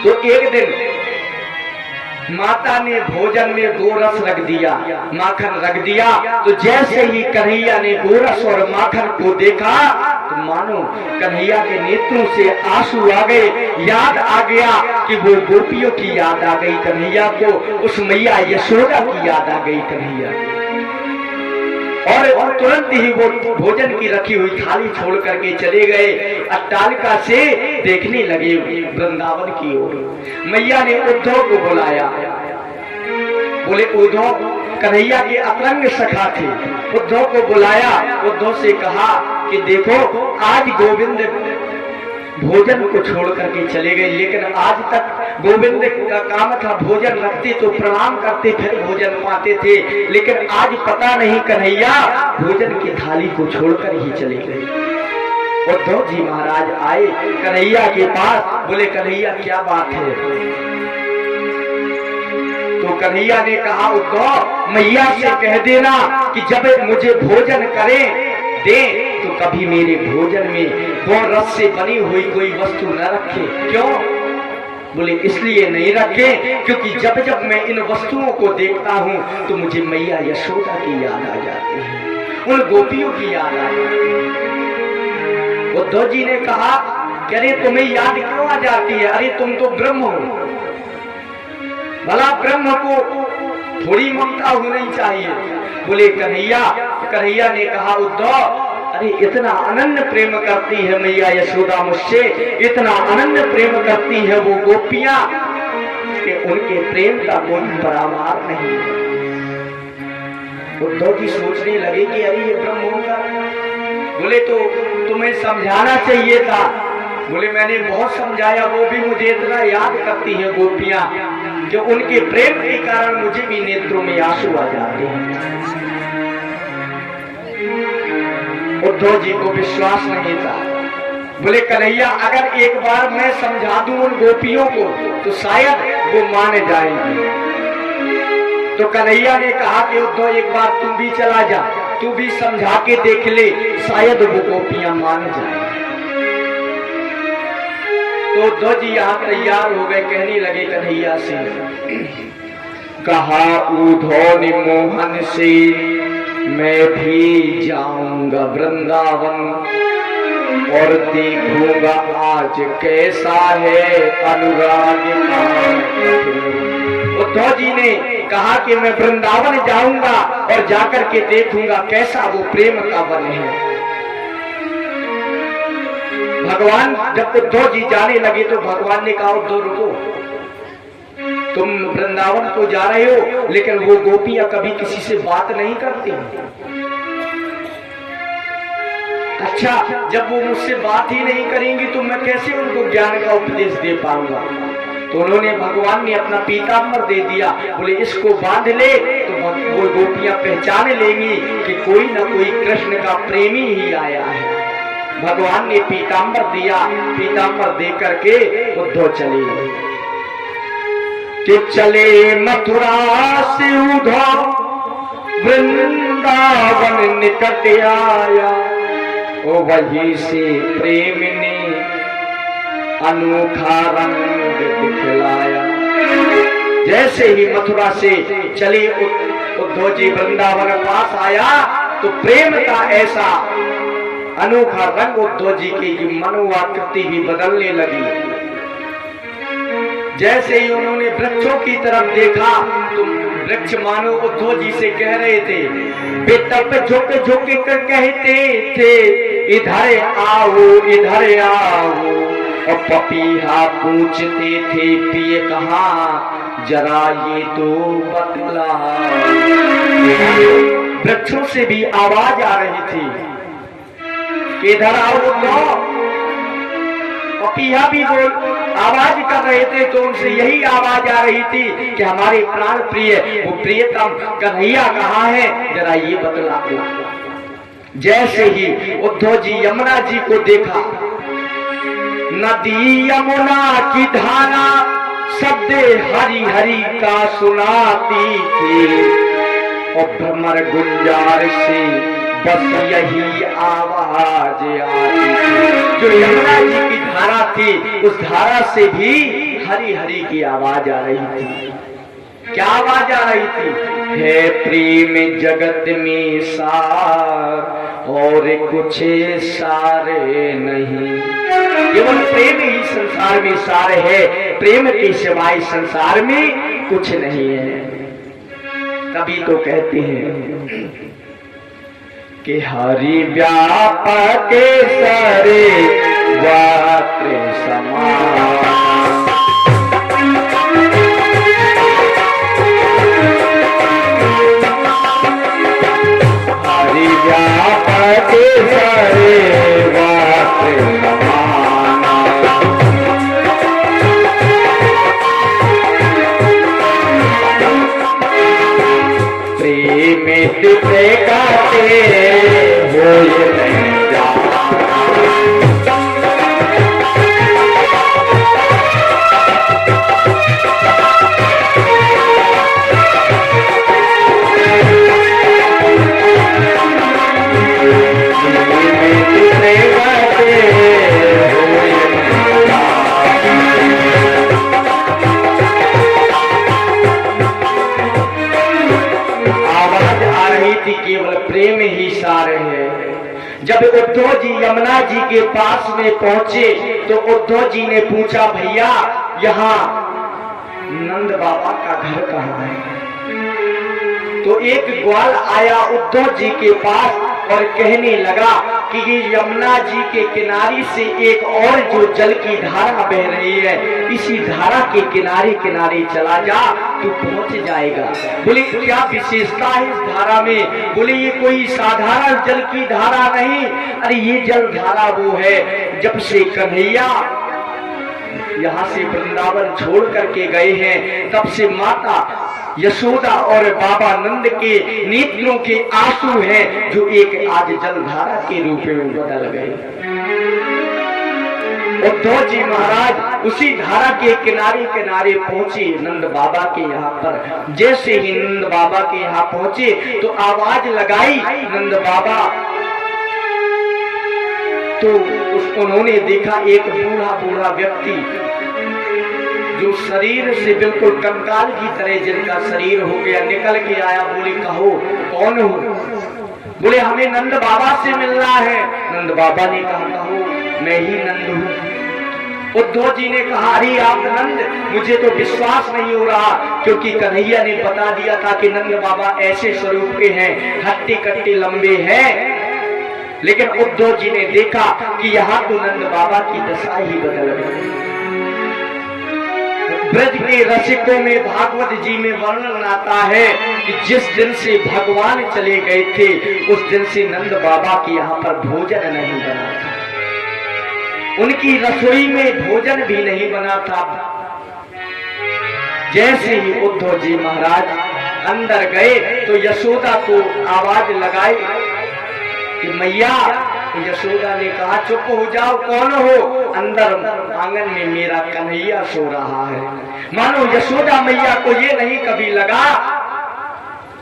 तो एक दिन माता ने भोजन में गोरस रख दिया, माखन रख दिया। तो जैसे ही कन्हैया ने गोरस और माखन को देखा तो मानो कन्हैया के नेत्रों से आंसू आ गए। याद आ गया कि वो गोपियों की याद आ गई कन्हैया को, उस मैया यशोदा की याद आ गई कन्हैया। और तुरंत ही वो भोजन की रखी हुई थाली छोड़ करके चले गए, अट्टालिका से देखने लगे वृंदावन की ओर। मैया ने उद्धव को बुलाया, बोले उद्धव, कन्हैया के अतरंग सखा थे, उद्धव को बुलाया। उद्धव से कहा कि देखो आज गोविंद भोजन को छोड़ करके चले गए, लेकिन आज तक गोविंद का काम था भोजन रखते तो प्रणाम करते फिर भोजन पाते थे, लेकिन आज पता नहीं कन्हैया भोजन की थाली को छोड़कर ही चले गए। उद्धव जी महाराज आए कन्हैया के पास, बोले कन्हैया क्या बात है? तो कन्हैया ने कहा उद्धव मैया से कह देना कि जब मुझे भोजन करें दे तो कभी मेरे भोजन में वो रस से बनी हुई कोई वस्तु न रखे। क्यों? बोले इसलिए नहीं रखे क्योंकि जब जब मैं इन वस्तुओं को देखता हूँ तो मुझे मैया यशोदा की याद आ जाती है, उन गोपियों की याद आ जाती है। उद्धव जी ने कहा कि अरे तुम्हें याद क्यों आ जाती है? अरे तुम तो ब्रह्म हो, भला ब्रह्म को थोड़ी ममता होनी चाहिए। बोले कन्हैया ने कहा उद्धव अरे इतना अनन्य प्रेम करती है मैया यशोदा मुझसे, इतना अनन्य प्रेम करती है वो गोपियां कि उनके प्रेम का कोई बराबर नहीं। उद्धव जी सोचने लगे कि अरे ये ब्रह्म होगा। बोले तो तुम्हें समझाना चाहिए था। बोले मैंने बहुत समझाया, वो भी मुझे इतना याद करती है गोपियां कि उनके प्रेम के कारण मुझे भी नेत्रों में आंसू आ जाते हैं। उद्धव जी को विश्वास नहीं था। बोले कन्हैया अगर एक बार मैं समझा दूं उन गोपियों को तो शायद वो मान जाएंगे। तो कन्हैया ने कहा कि उद्धव एक बार तू भी चला जा, तू भी समझा के देख ले, शायद वो गोपियां मान जाए। तो उद्धव जी यहाँ तैयार हो गए, कहने लगे कन्हैया से, कहा उद्धव ने मोहन से मैं भी जाऊंगा वृंदावन और देखूंगा आज कैसा है अनुराग का। उद्धव जी ने कहा कि मैं वृंदावन जाऊंगा और जाकर के देखूंगा कैसा वो प्रेम का वन है। भगवान जब उद्धव जी जाने लगे तो भगवान ने कहा उद्धव रुको, तुम वृंदावन को जा रहे हो लेकिन वो गोपियां कभी किसी से बात नहीं करती। अच्छा जब वो मुझसे बात ही नहीं करेंगी तो मैं कैसे उनको ज्ञान का उपदेश दे पाऊंगा? तो उन्होंने भगवान ने अपना पीताम्बर दे दिया। बोले इसको बांध ले तो वो गोपियां पहचान लेंगी कि कोई ना कोई कृष्ण का प्रेमी ही आया है। भगवान ने पीताम्बर दिया, पीताम्बर दे करके उद्धव चले कि चले मथुरा से उद्धव वृंदावन निकट आया, ओ वही से प्रेम ने अनोखा रंग दिखलाया। जैसे ही मथुरा से चले उद्धव जी वृंदावन पास आया तो प्रेम का ऐसा अनोखा रंग उद्धव जी की मनोआकृति भी बदलने लगी। जैसे ही उन्होंने वृक्षों की तरफ देखा तो वृक्ष मानो उद्धव जी से कह रहे थे, वे तब झुक झुक कर कहते थे इधर आओ इधर आओ, और पपीहा पूछते थे पिए कहाँ जरा ये तो बतला। वृक्षों से भी आवाज आ रही थी कि इधर आओ तो पपीहा भी बोल आवाज कर रहे थे, तो उनसे यही आवाज आ रही थी कि हमारे प्राण प्रिय वो प्रियतम कन्हैया कहाँ है जरा ये बतला दो। जैसे ही उद्धव जी यमुना जी को देखा, नदी यमुना की धारा शब्द हरि हरि का सुनाती थी, और भ्रमर गुंजार से बस यही आवाज आती थी। जो यमुना जी की धारा थी उस धारा से भी हरी हरी की आवाज आ रही थी। क्या आवाज आ रही थी? है प्रेम जगत में सार और कुछ सारे नहीं। केवल प्रेम ही संसार में सार है, प्रेम के सिवाय संसार में कुछ नहीं है। तभी तो कहते हैं कि हरि व्यापक सारे वात्र समान। हरि व्यापक सारे वात्र समान। प्रेमित से गाते हो ये नहीं जाना। केवल प्रेम ही सार है। जब उद्धव जी यमुना जी के पास में पहुंचे तो उद्धव जी ने पूछा, भैया यहाँ नंद बाबा का घर कहाँ है? तो एक ग्वाल आया उद्धव जी के पास और कहने लगा कि ये यमुना जी के किनारे से एक और जो जल की धारा बह रही है, इसी धारा के किनारे किनारे चला जा, तू पहुंच जाएगा। बोले क्या विशेषता है इस धारा में? बोले ये कोई साधारण जल की धारा नहीं, अरे ये जल धारा वो है जब से कन्हैया यहाँ से वृंदावन छोड़ करके गए हैं, तब से माता यशोदा और बाबा नंद के नेत्रों के आंसू हैं जो एक आज जलधारा के रूप में बदल गए। उद्धव जी महाराज उसी धारा के किनारे किनारे पहुंचे नंद बाबा के यहाँ पर। जैसे ही नंद बाबा के यहाँ पहुंचे तो आवाज लगाई नंद बाबा, तो उन्होंने देखा एक बूढ़ा बूढ़ा व्यक्ति जो शरीर से बिल्कुल कंकाल की तरह जिनका शरीर हो गया, निकल के आया। बोले कहो कौन हो? बोले हमें नंद बाबा से मिलना है। नंद बाबा ने कहा कहो मैं ही नंद हूँ। उद्धव जी ने कहा अरे आप नंद, मुझे तो विश्वास नहीं हो रहा, क्योंकि कन्हैया ने बता दिया था कि नंद बाबा ऐसे स्वरूप के हैं, हट्टे कट्टे लंबे हैं। लेकिन उद्धव जी ने देखा कि यहाँ तो नंद बाबा की दशा ही बदल गई। ब्रज के रसिकों में भागवत जी में वर्णन आता है कि जिस दिन से भगवान चले गए थे उस दिन से नंद बाबा के यहाँ पर भोजन नहीं बना था, उनकी रसोई में भोजन भी नहीं बना था। जैसे ही उद्धव जी महाराज अंदर गए तो यशोदा को आवाज लगाई कि मैया। यशोदा ने कहा चुप हो जाओ, कौन हो? अंदर आंगन में मेरा कन्हैया सो रहा है। मानो यशोदा मैया को ये नहीं कभी लगा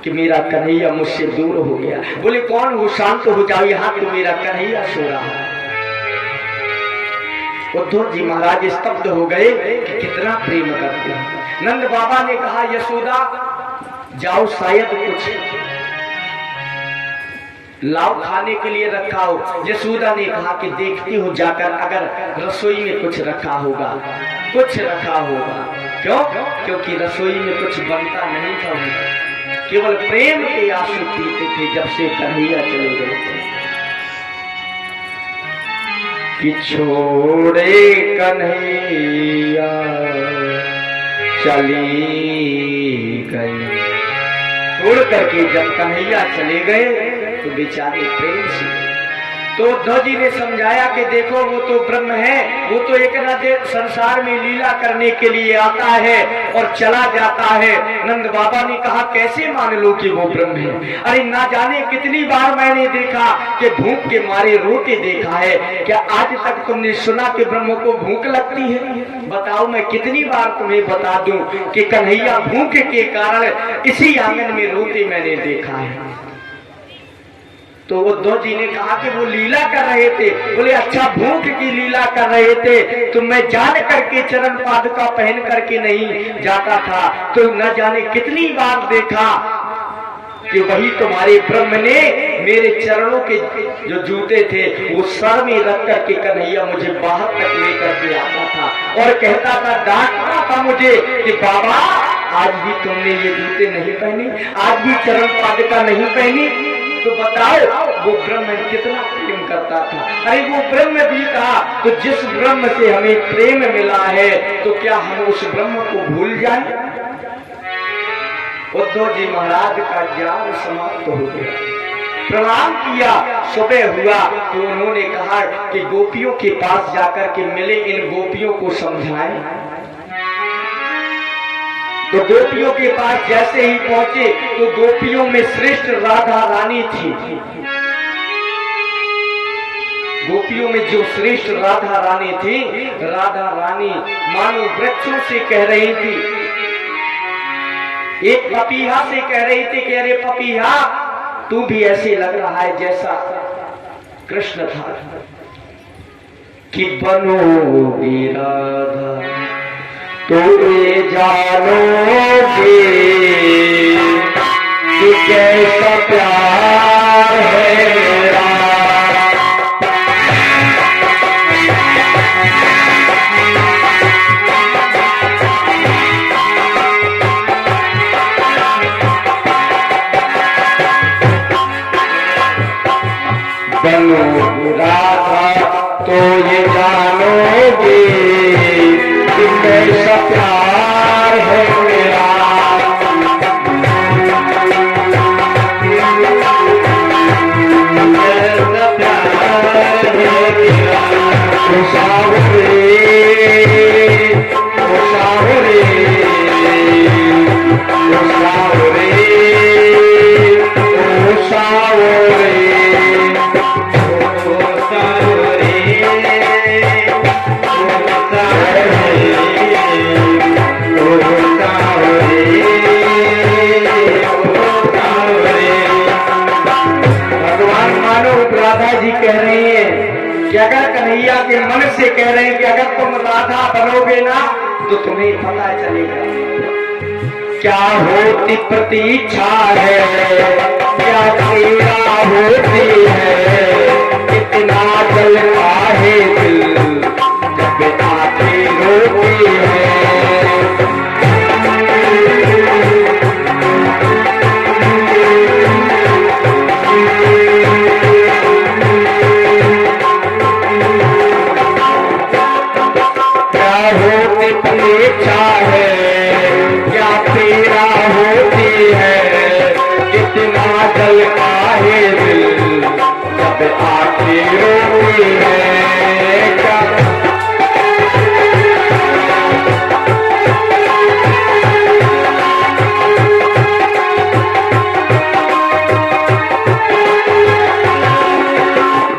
कि मेरा कन्हैया मुझसे दूर हो गया। बोले कौन हो? शांत हो जाओ, यहाँ तो मेरा कन्हैया सो रहा है। उद्धव जी महाराज स्तब्ध हो गए कि कितना प्रेम करते हैं। नंद बाबा ने कहा यशोदा जाओ, शायद कुछ लाओ खाने के लिए रखा हो। यशोदा ने कहा कि देखती हो जाकर अगर रसोई में कुछ रखा होगा, कुछ रखा होगा। क्यों? क्योंकि रसोई में कुछ बनता नहीं था, केवल प्रेम के आंसू पीते थे जब से कन्हैया चले गए थे। कि छोड़े कन्हैया चली गई, छोड़ करके जब कन्हैया चले गए तो बेचारे प्रेम से। तो उद्धव जी ने समझाया कि देखो वो तो ब्रह्म है, वो तो एक ना देर संसार में लीला करने के लिए आता है और चला जाता है। नंद बाबा ने कहा कैसे मान लो कि वो ब्रह्म है? अरे ना जाने कितनी बार मैंने देखा कि भूख के मारे रोते देखा है। क्या आज तक तुमने सुना कि ब्रह्म को भूख लगती है? बताओ मैं कितनी बार तुम्हें बता दूं कि कन्हैया भूख के कारण इसी आंगन में रोते मैंने देखा है। तो उद्धव जी ने कहा कि वो लीला कर रहे थे। बोले अच्छा, भूख की लीला कर रहे थे तो मैं जान करके चरण पादुका पहन करके नहीं जाता था, तो न जाने कितनी बार देखा कि वही तुम्हारे ब्रह्म ने मेरे चरणों के जो जूते थे वो सर में रख करके कन्हैया मुझे बाहर तक लेकर के आता था और कहता था, डांटता था मुझे कि बाबा आज भी तुमने ये जूते नहीं पहने, आज भी चरण पादुका नहीं पहनी। तो बताओ वो ब्रह्म कितना प्रेम करता था। अरे वो ब्रह्म भी था, तो जिस ब्रह्म से हमें प्रेम मिला है तो क्या हम उस ब्रह्म को भूल जाए। उद्धव जी महाराज का ज्ञान समाप्त हो गया, प्रणाम किया, सुबह हुआ तो उन्होंने कहा कि गोपियों के पास जाकर के मिले, इन गोपियों को समझाएं। तो गोपियों के पास जैसे ही पहुंचे तो गोपियों में श्रेष्ठ राधा रानी थी। गोपियों में जो श्रेष्ठ राधा रानी थी, राधा रानी मानो वृक्षों से कह रही थी, एक पपीहा से कह रही थी कि अरे पपीहा, तू भी ऐसे लग रहा है जैसा कृष्ण था। कि बनोगी राधा तो ये जानोगे कि कैसा प्यार है मेरा। बनोगी राधा तो ये जानोगे कि कैसा प्यार है मेरा। कैसा प्यार है मेरा। ओ सावरे, ओ सावरे, ओ सावरे, ओ सावरे, राधा जी कह रही हैं कि अगर कन्हैया के मन से कह रहे हैं कि अगर तुम राधा बनोगे ना तो तुम्हें पता चलेगा क्या होती प्रतीक्षा है, क्या तेरा होती है, कितना जलता है दिल जब आती रोती है। प्रतीक्षा है, क्या तेरा होती है, कितना जलता है दिल जब आके रोती है। क्या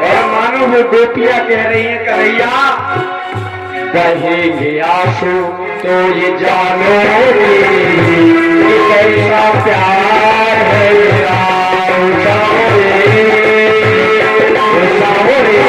और मानो वो गोपियां कह रही है, कन्हैया बहेंगे आंसू तो ये जानोगे कि कैसा प्यार है मेरा। सावरे, सावरे,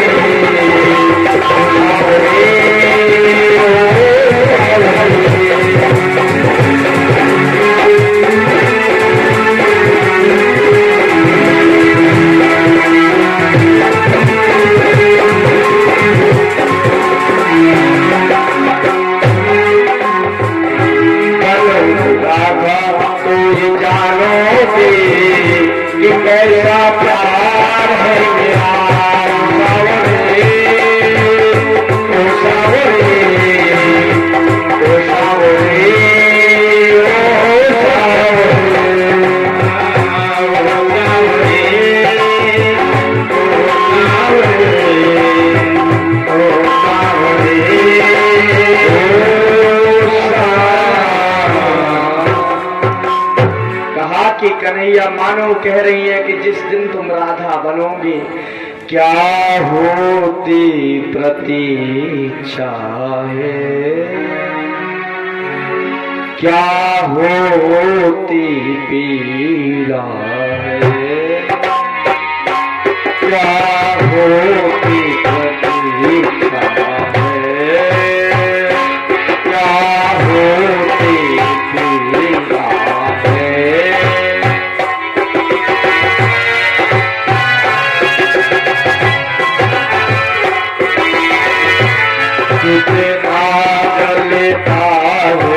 कि कैसा प्यार है मेरा। सावरे, ओ सावरे, ओ सावरे, ओ सावरे, ओ सावरे, ओ सावरे, कि कन्हैया मानो कह रही है कि जिस दिन तुम राधा बनोगे क्या होती प्रतीक्षा है, क्या होती पीड़ा है। क्या होती प्रतीक्षा है, क्या होती पीड़ा है। कितना जलता हो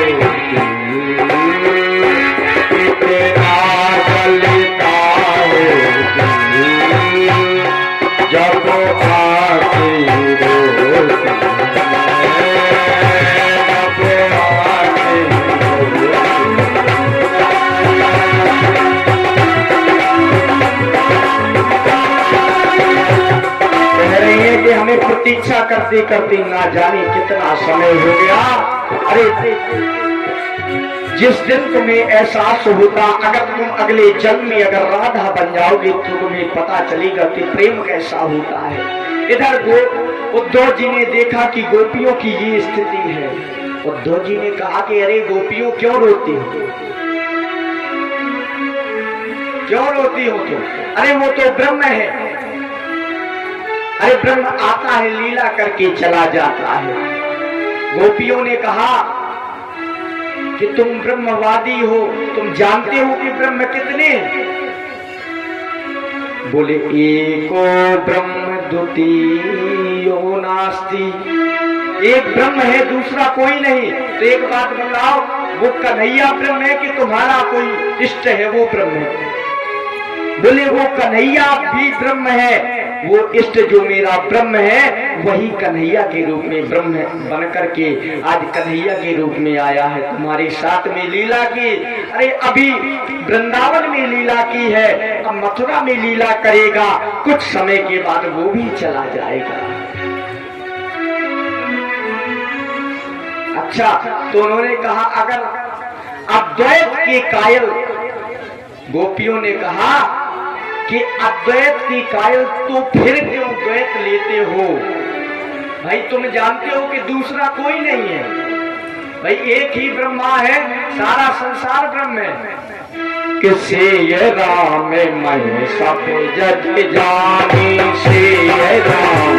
कितना जलता हो जब आके रोती जब आके कह रही है कि हमें प्रतीक्षा करते करते ना जाने कितना समय हो गया। अरे जिस दिन तुम्हें एहसास होता, अगर तुम अगले जन्म में अगर राधा बन जाओगे तो तुम्हें पता चलेगा कि प्रेम कैसा होता है। इधर उद्धव जी ने देखा कि गोपियों की ये स्थिति है। उद्धव जी ने कहा कि अरे गोपियों क्यों रोती हो, क्यों रोती हो तुम? अरे वो तो ब्रह्म है, अरे ब्रह्म आता है लीला करके चला जाता है। गोपियों ने कहा कि तुम ब्रह्मवादी हो, तुम जानते हो कि ब्रह्म कितने? बोले एको ब्रह्म द्वितीयो नास्ति, एक ब्रह्म है दूसरा कोई नहीं। तो एक बात बताओ, वो कन्हैया ब्रह्म है कि तुम्हारा कोई इष्ट है वो ब्रह्म है? बोले वो कन्हैया भी ब्रह्म है, वो इष्ट जो मेरा ब्रह्म है वही कन्हैया के रूप में ब्रह्म बन करके आज कन्हैया के रूप में आया है, तुम्हारे साथ में लीला की। अरे अभी वृंदावन में लीला की है, अब मथुरा में लीला करेगा, कुछ समय के बाद वो भी चला जाएगा। अच्छा, तो उन्होंने कहा अगर अद्वैत के कायल, गोपियों ने कहा कि अद्वैत की कायल तो फिर क्यों द्वैत लेते हो? भाई तुम जानते हो कि दूसरा कोई नहीं है, भाई एक ही ब्रह्मा है, सारा संसार ब्रह्म है। किसे ये राम मैं सब जग जानी से ये राम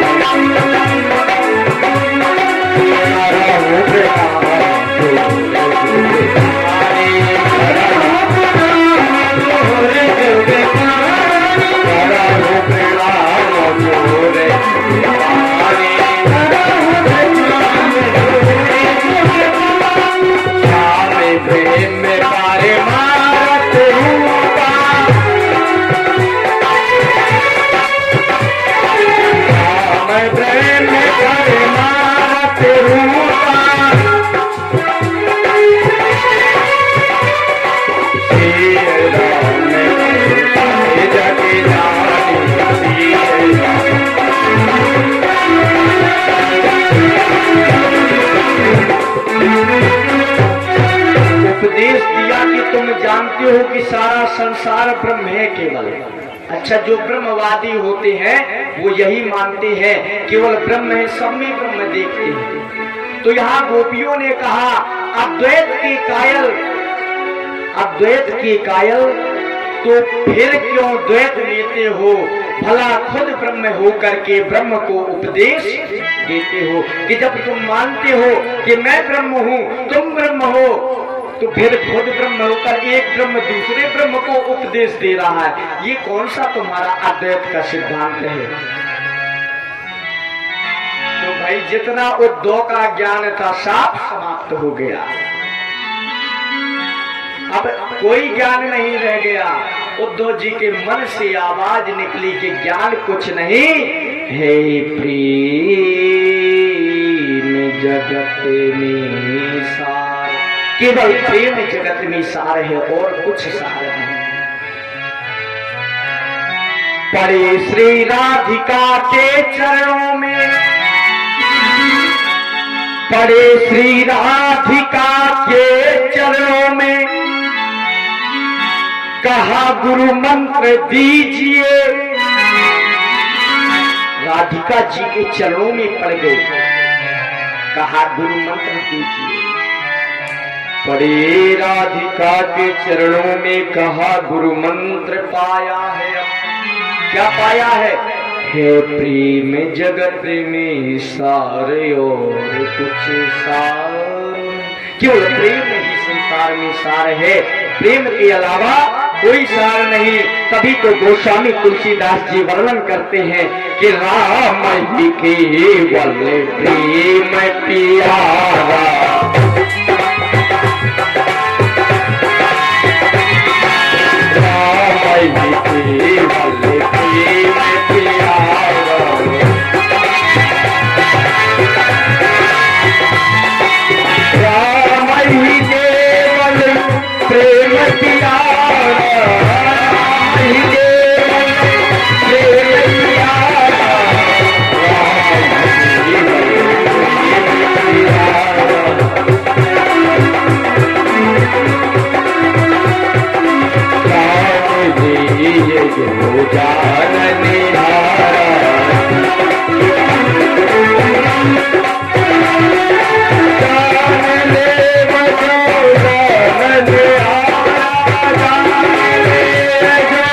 जानते हो कि सारा संसार ब्रह्म है केवल। अच्छा, जो ब्रह्मवादी होते हैं वो यही मानते हैं केवल ब्रह्म है, सब में ब्रह्म देखते हैं। तो यहाँ गोपियों ने कहा अद्वैत के कायल, अद्वैत के कायल तो फिर क्यों द्वैत लेते हो? भला खुद ब्रह्म हो करके ब्रह्म को उपदेश देते हो कि जब तुम मानते हो कि मैं ब्रह्म हूँ, तुम ब्रह्म हो, तो फिर खुद ब्रह्म होकर एक ब्रह्म दूसरे ब्रह्म को उपदेश दे रहा है। ये कौन सा तुम्हारा अद्वैत का सिद्धांत है? तो भाई जितना उद्धव का ज्ञान था सब समाप्त हो गया, अब कोई ज्ञान नहीं रह गया। उद्धव जी के मन से आवाज निकली कि ज्ञान कुछ नहीं है, प्रेम जगत में सार, केवल प्रेम जगत में सार है और कुछ सार नहीं। पड़े श्री राधिका के चरणों में, पड़े श्री राधिका के चरणों में, कहा गुरु मंत्र दीजिए। राधिका जी के चरणों में पड़ गए, कहा गुरु मंत्र दीजिए। पड़े राधिका के चरणों में, कहा गुरु मंत्र पाया है। क्या पाया है? है प्रेम जगत में सार और कुछ सार, केवल प्रेम ही संसार में सार है, प्रेम के अलावा कोई सार नहीं। तभी तो गोस्वामी तुलसीदास जी वर्णन करते हैं कि राम ही केवल प्रेम प्यारा, राम ही केवल प्रेम प्यारा, राम ही केवल प्रेम प्यारा, ही केवल प्रेम प्यारा, राम ही केवल जो जानने हारा, जानने बजो जानने हारा, जानने जो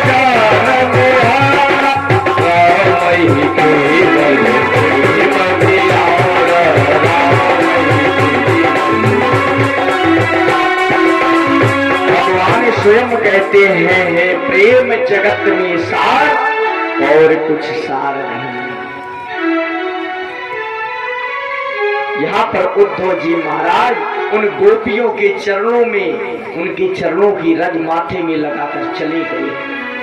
जानने हारा, राम ही केवल प्रेम प्यारा, भगवान स्वयं कहते हैं है प्रेम जगत में सार और कुछ सार नहीं। यहाँ पर उद्धव जी महाराज उन गोपियों के चरणों में, उनके चरणों की रज माथे में लगाकर चले गए।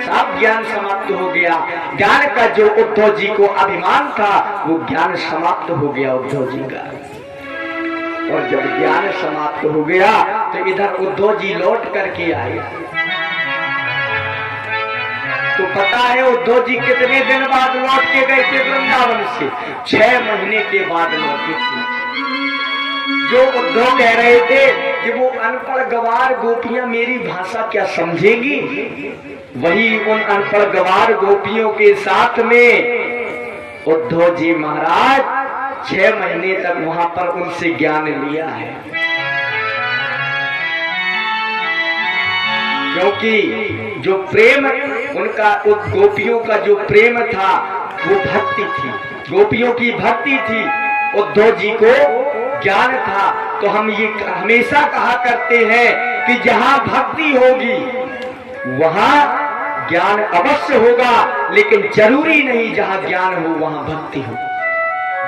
सब ज्ञान समाप्त हो गया। ज्ञान का जो उद्धव जी को अभिमान था वो ज्ञान समाप्त हो गया उद्धव जी का। और जब ज्ञान समाप्त हो गया तो इधर उद्धव जी लौट करके आए। तो पता है उद्धव जी कितने दिन बाद लौट के गए थे वृंदावन से? 6 महीने के बाद लौटे थे। जो उद्धव कह रहे थे कि वो अनपढ़ गवार गोपियां मेरी भाषा क्या समझेगी, वही उन अनपढ़ गवार गोपियों के साथ में उद्धव जी महाराज 6 महीने तक वहां पर उनसे ज्ञान लिया है। क्योंकि जो प्रेम उनका, उस गोपियों का जो प्रेम था वो भक्ति थी, गोपियों की भक्ति थी। उद्धव जी को ज्ञान था। तो हम ये हमेशा कहा करते हैं कि जहां भक्ति होगी वहां ज्ञान अवश्य होगा, लेकिन जरूरी नहीं जहां ज्ञान हो वहां भक्ति हो।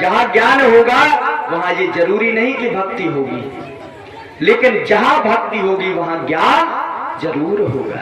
जहां ज्ञान होगा वहां ये जरूरी नहीं कि भक्ति होगी, लेकिन जहां भक्ति होगी वहां ज्ञान जरूर होगा।